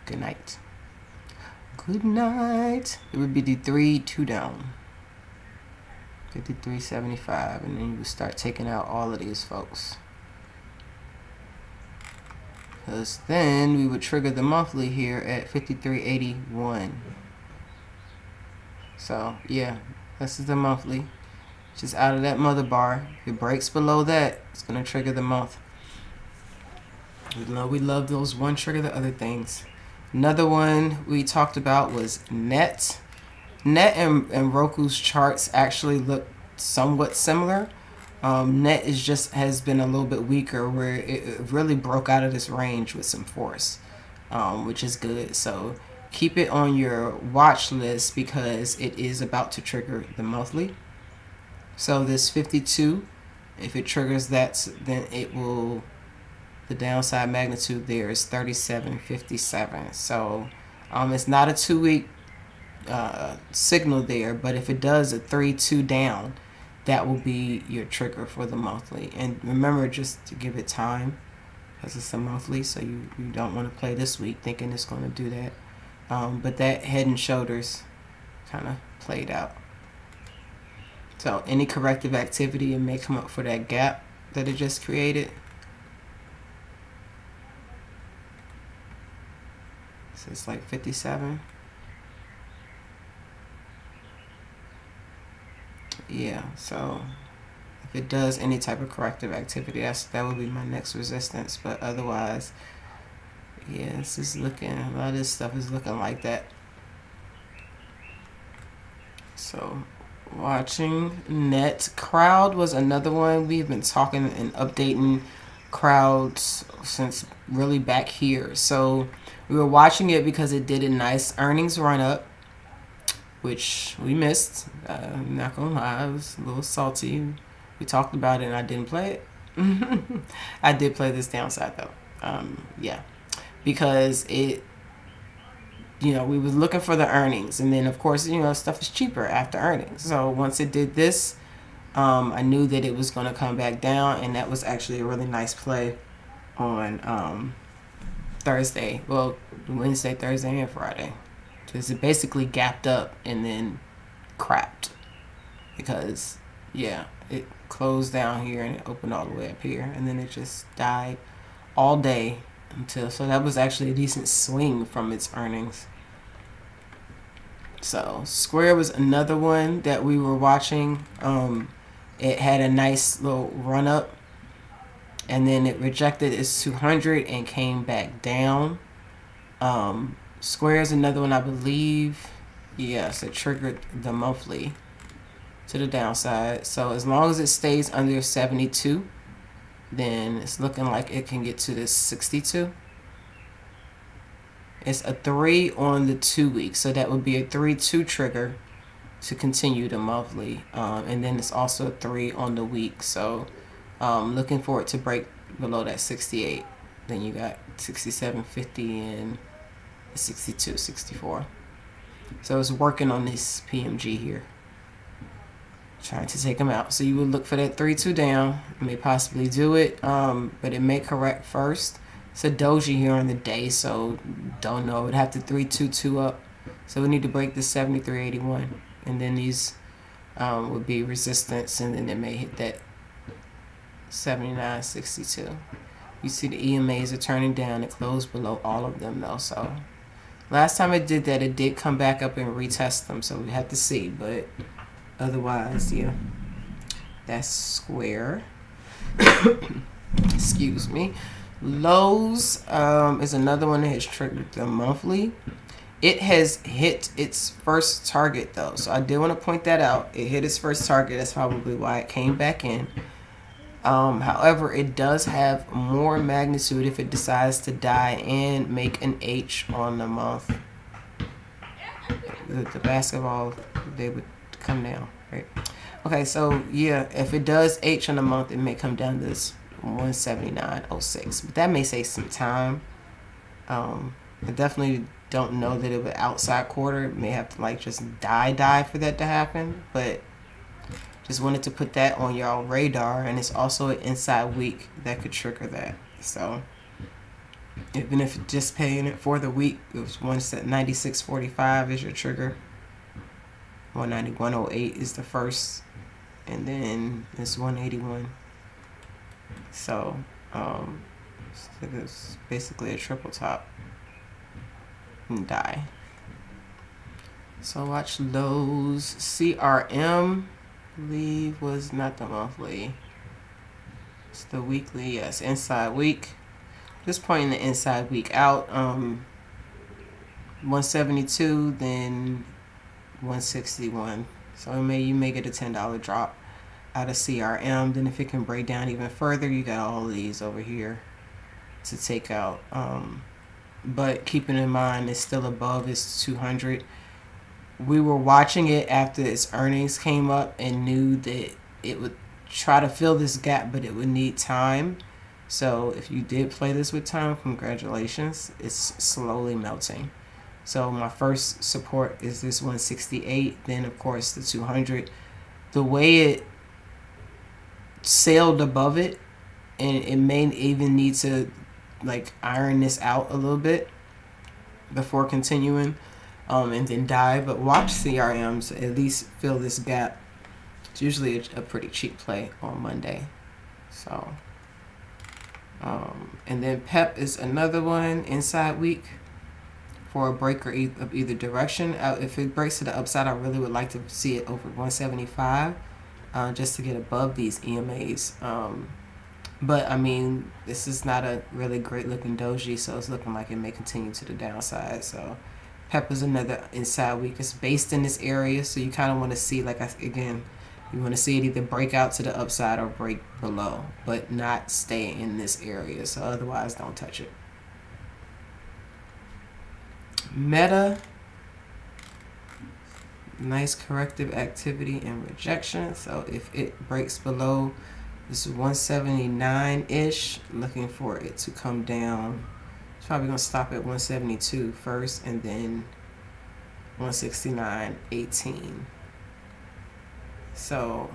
Speaker 1: good night. Good night. It would be the 3-2 down. 53.75, and then you would start taking out all of these folks. Because then we would trigger the monthly here at 53.81. So yeah, this is the monthly. Just out of that mother bar. If it breaks below that, it's going to trigger the month. We love those one trigger the other things. Another one we talked about was Net. Net and Roku's charts actually look somewhat similar. Net has been a little bit weaker, where it really broke out of this range with some force, which is good. So keep it on your watch list because it is about to trigger the monthly. So this 52, if it triggers that, then it will, the downside magnitude there is 37.57. So it's not a 2 week signal there, but if it does a 3-2 down, that will be your trigger for the monthly. And remember just to give it time, because it's a monthly, so you don't want to play this week thinking it's going to do that. But that head and shoulders kind of played out. So any corrective activity, it may come up for that gap that it just created. So it's like 57. Yeah, so if it does any type of corrective activity, that would be my next resistance. But otherwise, yeah, this is looking, a lot of this stuff is looking like that. So watching Net. Crowd was another one. We've been talking and updating Crowds since really back here. So we were watching it because it did a nice earnings run up. which we missed. I'm not gonna lie, I was a little salty. We talked about it and I didn't play it. I did play this downside though. Yeah, because it, we was looking for the earnings, and then of course, stuff is cheaper after earnings. So once it did this, I knew that it was going to come back down, and that was actually a really nice play on Thursday. Well, Wednesday, Thursday, and Friday. Because it basically gapped up and then crapped. Because, yeah, it closed down here and it opened all the way up here, and then it just died all day so that was actually a decent swing from its earnings. So Square was another one that we were watching. It had a nice little run up, and then it rejected its 200 and came back down. Square is another one, I believe. Yes, it triggered the monthly to the downside. So as long as it stays under 72, then it's looking like it can get to this 62. It's a 3 on the 2 weeks, so that would be a 3-2 trigger to continue the monthly. And then it's also a 3 on the week. So looking for it to break below that 68. Then you got 67.50 and 62, 64. So it's working on this PMG here, trying to take them out. So you would look for that 3-2 down. It may possibly do it, but it may correct first. It's a doji here on the day, so don't know. It would have to 3-2-2 up. So we need to break the 73.81, and then these would be resistance, and then it may hit that 79.62. You see the EMAs are turning down. It closed below all of them though. So last time it did that, it did come back up and retest them. So we have to see, but otherwise, yeah, that's Square. Excuse me. Lowe's is another one that has triggered the monthly. It has hit its first target though, so I did want to point that out. It hit its first target. That's probably why it came back in. However, it does have more magnitude if it decides to die and make an H on the month. The basketball, they would come down, right? Okay, so yeah, if it does H on the month, it may come down to this 179.06, but that may take some time. I definitely don't know that it would outside quarter. It may have to just die for that to happen, but just wanted to put that on your radar. And it's also an inside week that could trigger that. So even if you're just paying it for the week, it was 196.45 is your trigger, 191.08 is the first, and then it's 181. So it's basically a triple top and die. So watch Lowe's. CRM, I believe, was not the monthly. It's the weekly. Yes, inside week. Just pointing the inside week out. 172, then 161. So you may get a $10 drop out of CRM. Then if it can break down even further, you got all of these over here to take out. But keeping in mind it's still above its 200. We were watching it after its earnings came up and knew that it would try to fill this gap, but it would need time. So if you did play this with time, congratulations. It's slowly melting. So my first support is this 168. Then of course the 200. The way it sailed above it, and it may even need to iron this out a little bit before continuing, and then die. But watch CRMs at least fill this gap. It's usually a pretty cheap play on Monday. So and then PEP is another one inside week for a break of either direction. If it breaks to the upside, I really would like to see it over 175, just to get above these EMAs. But I mean, this is not a really great looking doji, so it's looking like it may continue to the downside. So PEP is another inside week. It's based in this area, so you kind of want to see, you want to see it either break out to the upside or break below, but not stay in this area. So otherwise, don't touch it. Meta. nice corrective activity and rejection. So if it breaks below this 179-ish, looking for it to come down. It's probably going to stop at 172 first and then 169.18. So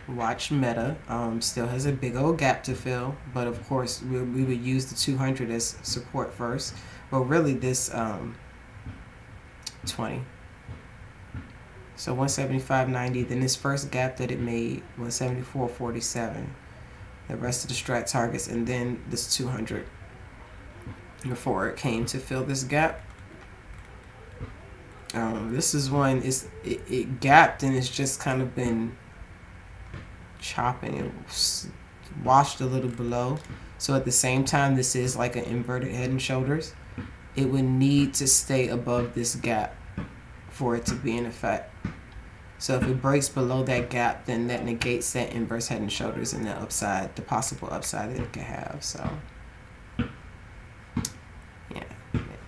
Speaker 1: watch Meta. Still has a big old gap to fill, but of course we would use the 200 as support first. Well, really this 20. So 175.90. Then this first gap that it made, 174.47. The rest of the strat targets, and then this 200 before it came to fill this gap. This is one. It gapped and it's just kind of been chopping. It washed a little below. So at the same time, this is like an inverted head and shoulders. It would need to stay above this gap for it to be in effect. So if it breaks below that gap, then that negates that inverse head and shoulders and the upside, the possible upside that it could have. So yeah.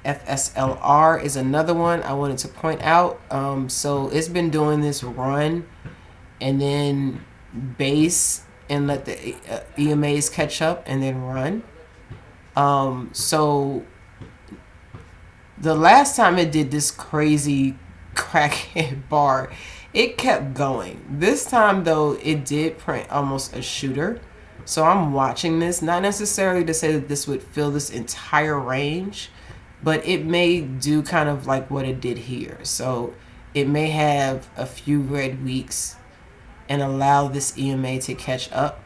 Speaker 1: FSLR is another one I wanted to point out. So it's been doing this run and then base and let the EMAs catch up and then run. So the last time it did this crazy crackhead bar, it kept going. This time though, it did print almost a shooter. So I'm watching this, not necessarily to say that this would fill this entire range, but it may do kind of like what it did here. So it may have a few red weeks and allow this EMA to catch up.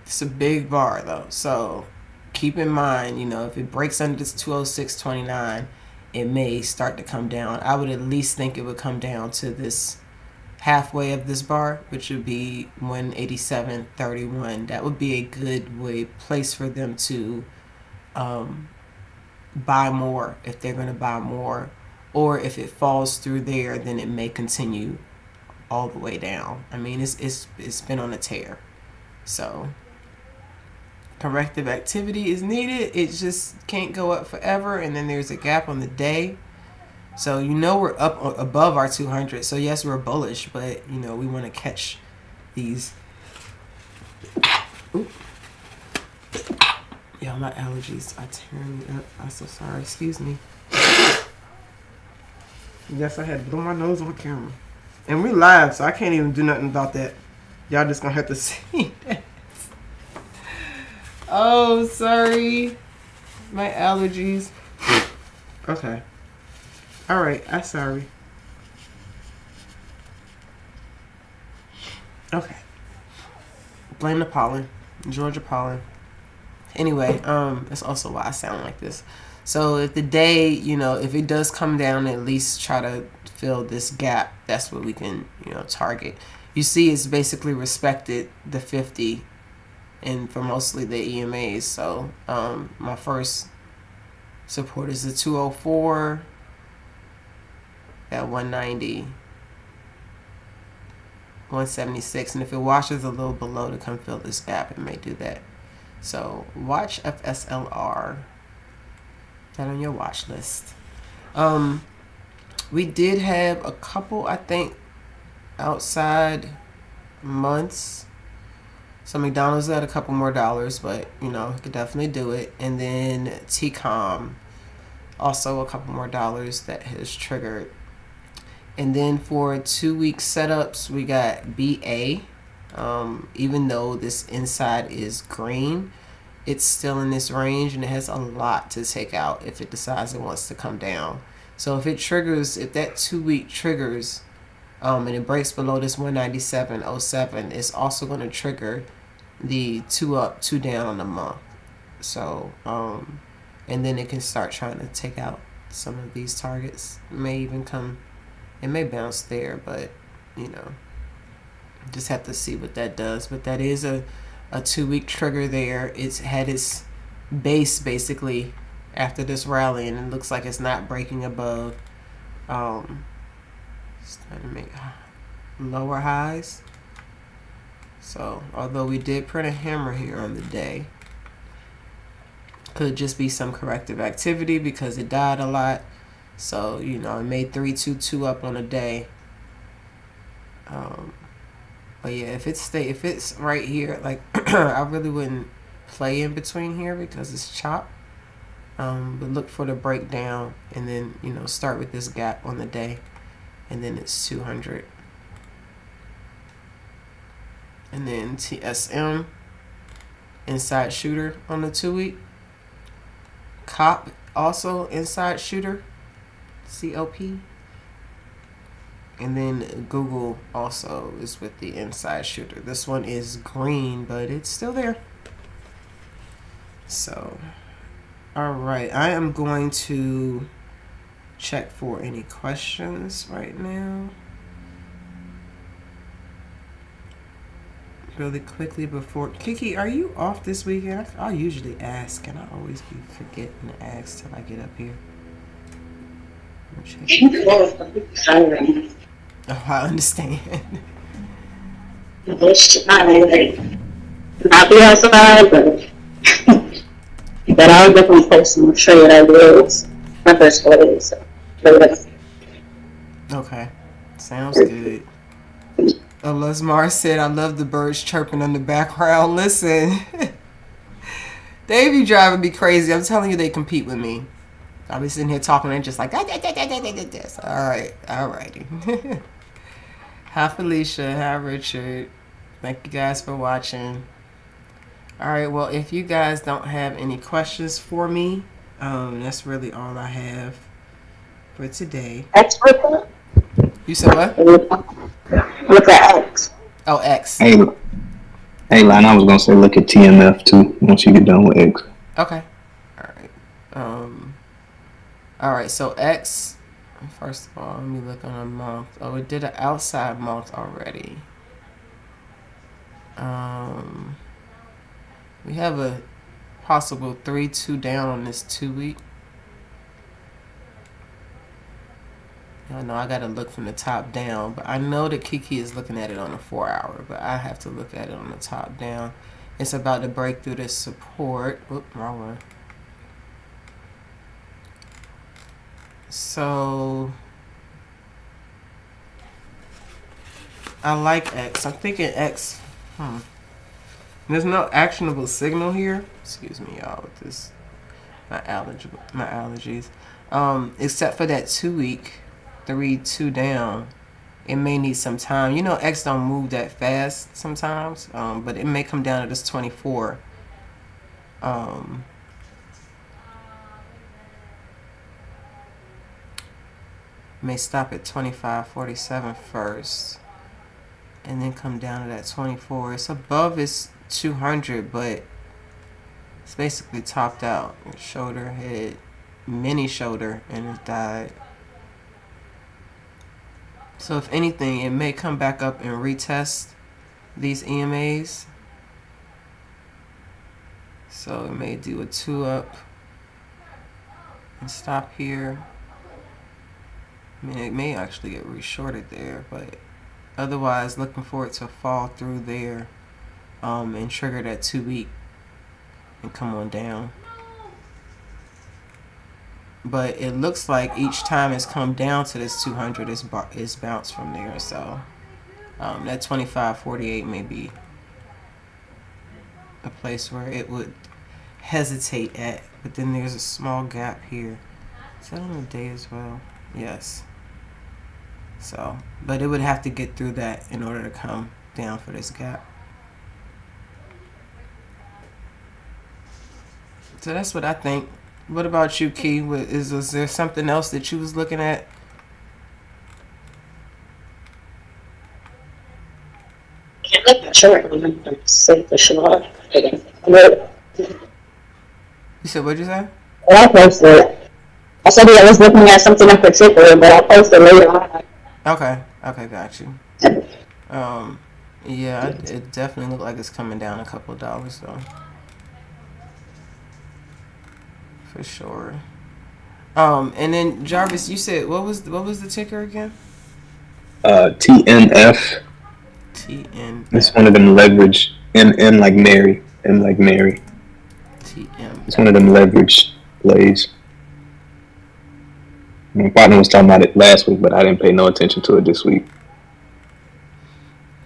Speaker 1: It's a big bar though, so keep in mind, you know, if it breaks under this 206.29, it may start to come down. I would at least think it would come down to this halfway of this bar, which would be 187.31. That would be a good place for them to buy more if they're going to buy more, or if it falls through there, then it may continue all the way down. I mean, it's been on a tear, so corrective activity is needed. It just can't go up forever, and then there's a gap on the day. So you know we're up above our 200. So yes, we're bullish, but you know we want to catch these. Ooh. Yeah, my allergies are tearing me up. I'm so sorry. Excuse me. Yes, I had to blow my nose on camera. And we live, so I can't even do nothing about that. Y'all just gonna have to see that. Oh, sorry. My allergies. Okay. All right, I'm sorry. Okay. Blame the pollen. Georgia pollen. Anyway, that's also why I sound like this. So if the day, you know, if it does come down, at least try to fill this gap. That's what we can, you know, target. You see it's basically respected the 50 and for mostly the EMAs. So my first support is the 204 at 190, 176, and if it washes a little below to come fill this gap, it may do that. So watch FSLR. That on your watch list. We did have a couple, I think, outside months. So McDonald's had a couple more dollars, but you know, could definitely do it. And then TCOM, also a couple more dollars that has triggered. And then for 2-week setups, we got BA. Even though this inside is green, it's still in this range and it has a lot to take out if it decides it wants to come down. So if it triggers, if that 2-week triggers and it breaks below this 197.07, it's also going to trigger the 2 up, 2 down on the month. So and then it can start trying to take out some of these targets. It may even come, it may bounce there, but you know, just have to see what that does. But that is a 2-week trigger there. It's had its base basically after this rally, and it looks like it's not breaking above starting to make lower highs. So although we did print a hammer here on the day, could just be some corrective activity because it died a lot. So, you know, it made 322 up on a day. But yeah, if it's right here, like I really wouldn't play in between here because it's chopped. But look for the breakdown and then, you know, start with this gap on the day, and then it's 200. And then TSM, inside shooter on the 2 week. COP, also inside shooter, COP. And then Google also is with the inside shooter. This one is green, but it's still there. So, all right. I am going to check for any questions right now. Really quickly before... Kiki, are you off this weekend? I'll usually ask, and I always be forgetting to ask till I get up here. Oh, I understand.
Speaker 2: Not be outside, but I'll definitely post some trade ideas. My best way. So,
Speaker 1: okay, sounds good. Lesmar said, "I love the birds chirping in the background." Listen, they be driving me crazy. I'm telling you, they compete with me. I'll be sitting here talking and just like, all right, alrighty. Hi Felicia, hi Richard. Thank you guys for watching. All right, well, if you guys don't have any questions for me, that's really all I have for today.
Speaker 2: X report?
Speaker 1: You said what?
Speaker 2: Look at X.
Speaker 1: Oh, X.
Speaker 3: Hey, Line, I was gonna say look at TMF too once you get done with X.
Speaker 1: Okay. All right. All right. So X. First of all, let me look on a month. Oh, it did an outside month already. We have a possible 3-2 down on this 2 week. I know I gotta look from the top down, but I know that Kiki is looking at it on a 4 hour, but I have to look at it on the top down. It's about to break through this support. Oop, wrong one. So I like X. I'm thinking X. There's no actionable signal here. Excuse me, y'all, with this my allergies. Except for that 2 week, 3-2 down. It may need some time. You know, X don't move that fast sometimes. But it may come down to this 24. May stop at 25.47 first, and then come down to that 24. It's above its 200, but it's basically topped out. Shoulder, head, mini shoulder, and it died. So if anything, it may come back up and retest these EMAs. So it may do a 2 up and stop here. I mean, it may actually get reshorted there, but otherwise, looking for it to fall through there and trigger that 2 week and come on down. But it looks like each time it's come down to this 200, it's bounced from there. So that 25.48 may be a place where it would hesitate at. But then there's a small gap here. Is that on the day as well? Yes. So, but it would have to get through that in order to come down for this gap. So that's what I think. What about you, Key? Was there something else that you was looking at?
Speaker 2: I'm not sure. I'm say for sure.
Speaker 1: You said, what'd you say?
Speaker 2: Well, I posted. I said I was looking at something in particular, but I'll post it later on.
Speaker 1: Okay, got you. Yeah, it definitely looked like it's coming down a couple of dollars though, for sure. And then Jarvis, you said what was the ticker again?
Speaker 3: TNF.
Speaker 1: TNF.
Speaker 3: It's one of them leverage in like Mary. TM. It's one of them leverage plays. My partner was talking about it last week, but I didn't pay no attention to it this week.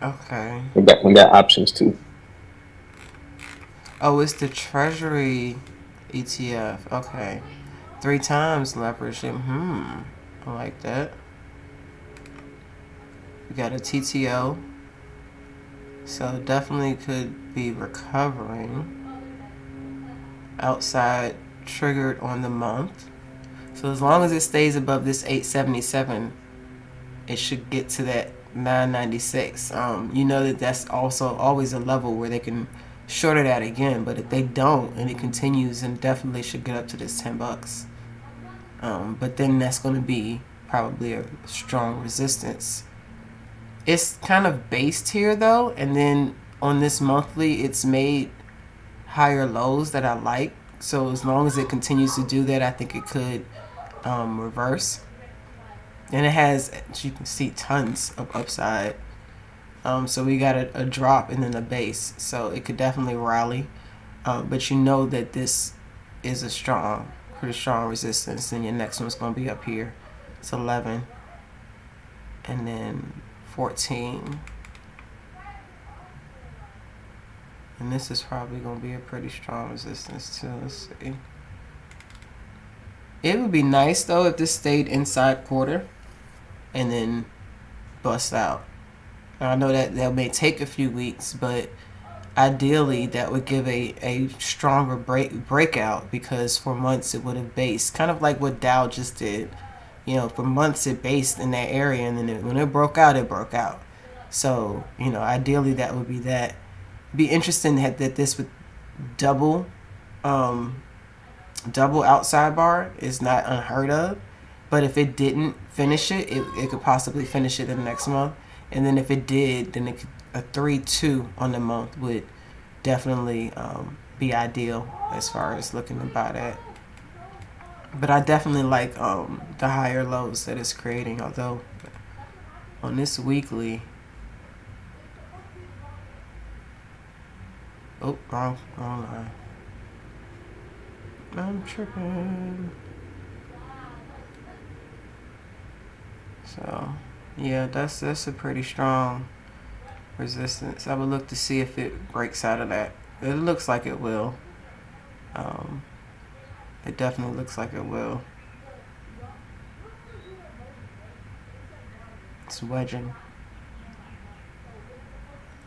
Speaker 1: Okay.
Speaker 3: We got options too.
Speaker 1: Oh, it's the Treasury ETF. Okay. 3 times leverage. I like that. We got a TTO. So definitely could be recovering. Outside triggered on the month. So as long as it stays above this 877, it should get to that 996. You know that's also always a level where they can short it out again, but if they don't and it continues, then definitely should get up to this $10. But then that's going to be probably a strong resistance. It's kind of based here though, and then on this monthly, it's made higher lows that I like. So as long as it continues to do that, I think it could reverse. And it has, as you can see, tons of upside. So we got a drop and then a base. So it could definitely rally. But you know that this is a pretty strong resistance. And your next one's going to be up here. It's 11. And then 14. And this is probably going to be a pretty strong resistance too. Let's see. It would be nice though if this stayed inside quarter and then bust out. Now, I know that may take a few weeks, but ideally that would give a stronger breakout, because for months it would have based, kind of like what Dow just did. You know, for months it based in that area, and then when it broke out, it broke out. So, you know, ideally that would be that. Be interesting that this would double outside bar is not unheard of. But if it didn't finish it could possibly finish it in the next month. And then if it did, then a 3-2 on the month would definitely be ideal as far as looking to buy that. But I definitely like the higher lows that it's creating. Although on this weekly, oh, wrong line. I'm tripping. So, yeah, that's a pretty strong resistance. I would look to see if it breaks out of that. It looks like it will. It definitely looks like it will. It's wedging.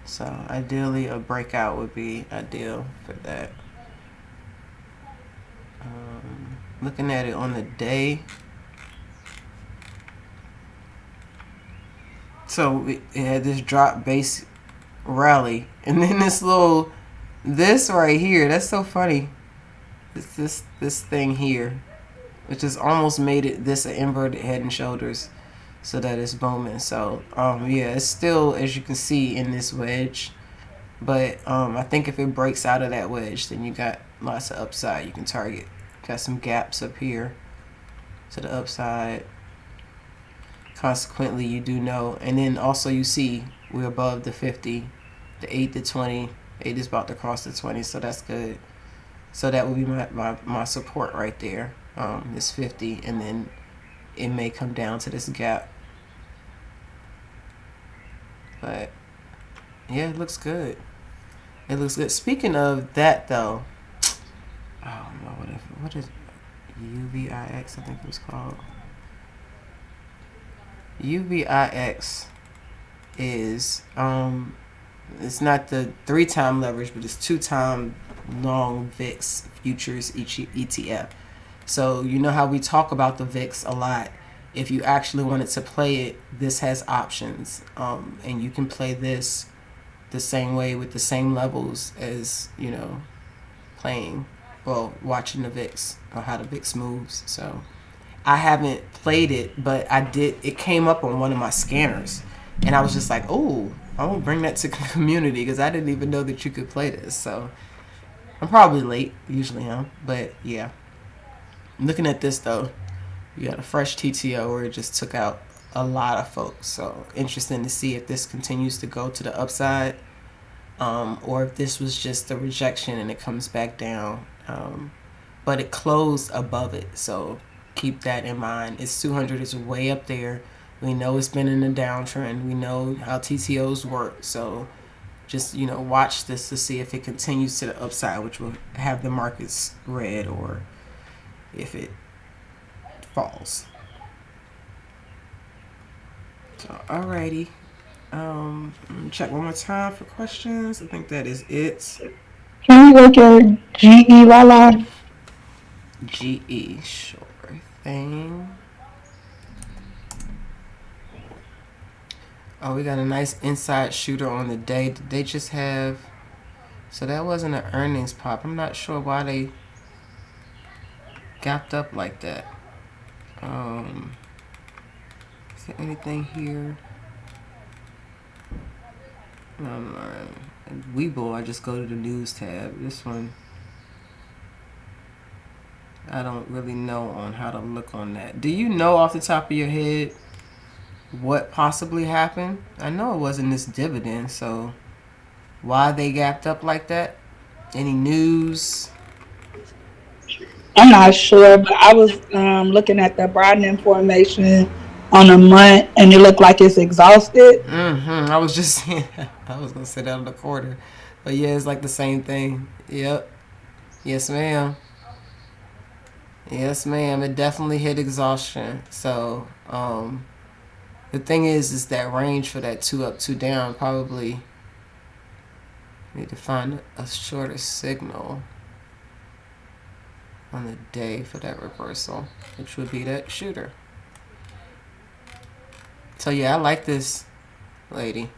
Speaker 1: So, ideally, a breakout would be ideal for that. Looking at it on the day. So it had this drop base rally, and then this right here. That's so funny. It's this thing here, which has almost made it this an inverted head and shoulders, so that it's booming. So yeah, it's still, as you can see, in this wedge, but I think if it breaks out of that wedge, then you got lots of upside you can target. Got some gaps up here to the upside. Consequently, you do know, and then also you see we're above the 50, the 8 to 20. 8 is about to cross the 20, so that's good. So that would be my support right there, this 50, and then it may come down to this gap. But yeah, it looks good. It looks good. Speaking of that, though, I don't know what is UVIX, I think it was called. UVIX is it's not the 3-time leverage, but it's 2-time long VIX futures ETF. So you know how we talk about the VIX a lot. If you actually wanted to play it, this has options, and you can play this the same way with the same levels as, you know, watching the VIX or how the VIX moves. So I haven't played it, but I did. It came up on one of my scanners, and I was just like, "Oh, I will bring that to the community," because I didn't even know that you could play this. So I'm probably late. Usually am, but yeah. Looking at this though, you got a fresh TTO where it just took out a lot of folks. So interesting to see if this continues to go to the upside, or if this was just a rejection and it comes back down. But it closed above it, so keep that in mind. It's 200 is way up there. We know it's been in a downtrend. We know how TTOs work. So just, watch this to see if it continues to the upside, which will have the markets red, or if it falls. So, alrighty. Check one more time for questions. I think that is it.
Speaker 2: Can you look at GE, Lala?
Speaker 1: GE, sure thing. Oh, we got a nice inside shooter on the day. Did they just have... So that wasn't an earnings pop. I'm not sure why they gapped up like that. Is there anything here? Webull, I just go to the news tab. This one, I don't really know on how to look on that. Do you know off the top of your head what possibly happened? I know it wasn't this dividend, so why they gapped up like that? Any news?
Speaker 4: I'm not sure, but I was looking at the broadening formation on a month, and it looked like it's exhausted.
Speaker 1: I was just saying, I was gonna say that on the quarter, but yeah, it's like the same thing. Yep. Yes, ma'am. Yes, ma'am. It definitely hit exhaustion. So, the thing is that range for that 2 up, 2 down probably need to find a shorter signal on the day for that reversal, which would be that shooter. So yeah, I like this lady.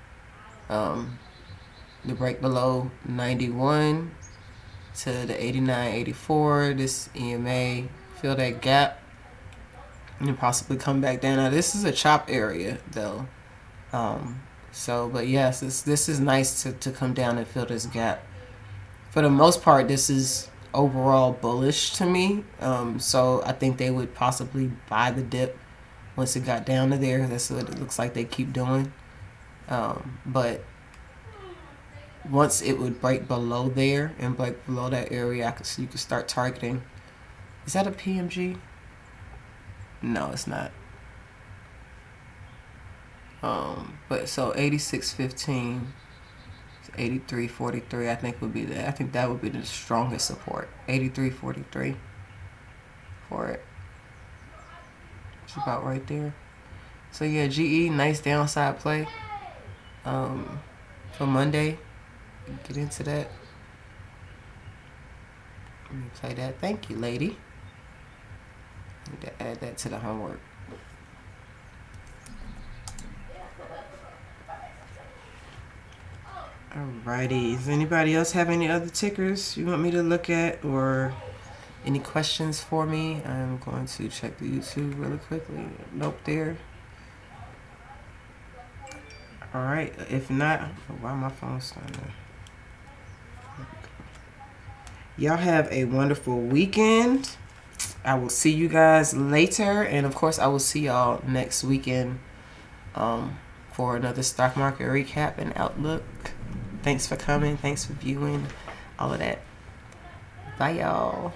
Speaker 1: The break below 91 to the 89.84. This EMA, fill that gap and possibly come back down. Now this is a chop area though. But yes, this is nice to come down and fill this gap. For the most part, this is overall bullish to me. So I think they would possibly buy the dip once it got down to there. That's what it looks like they keep doing. But once it would break below there and break below that area, you could start targeting. Is that a PMG? No, it's not. But so 86.15, 83.43, I think would be that. I think that would be the strongest support. 83.43 for it. It's about right there. So yeah, GE, nice downside play. For Monday, get into that. Let me play that. Thank you, lady. Need to add that to the homework. Alrighty. Does anybody else have any other tickers you want me to look at, or any questions for me? I'm going to check the YouTube really quickly. Nope, there. Alright. If not, why my phone's starting? Y'all have a wonderful weekend. I will see you guys later, and of course I will see y'all next weekend for another stock market recap and outlook. Thanks for coming. Thanks for viewing. All of that. Bye, y'all.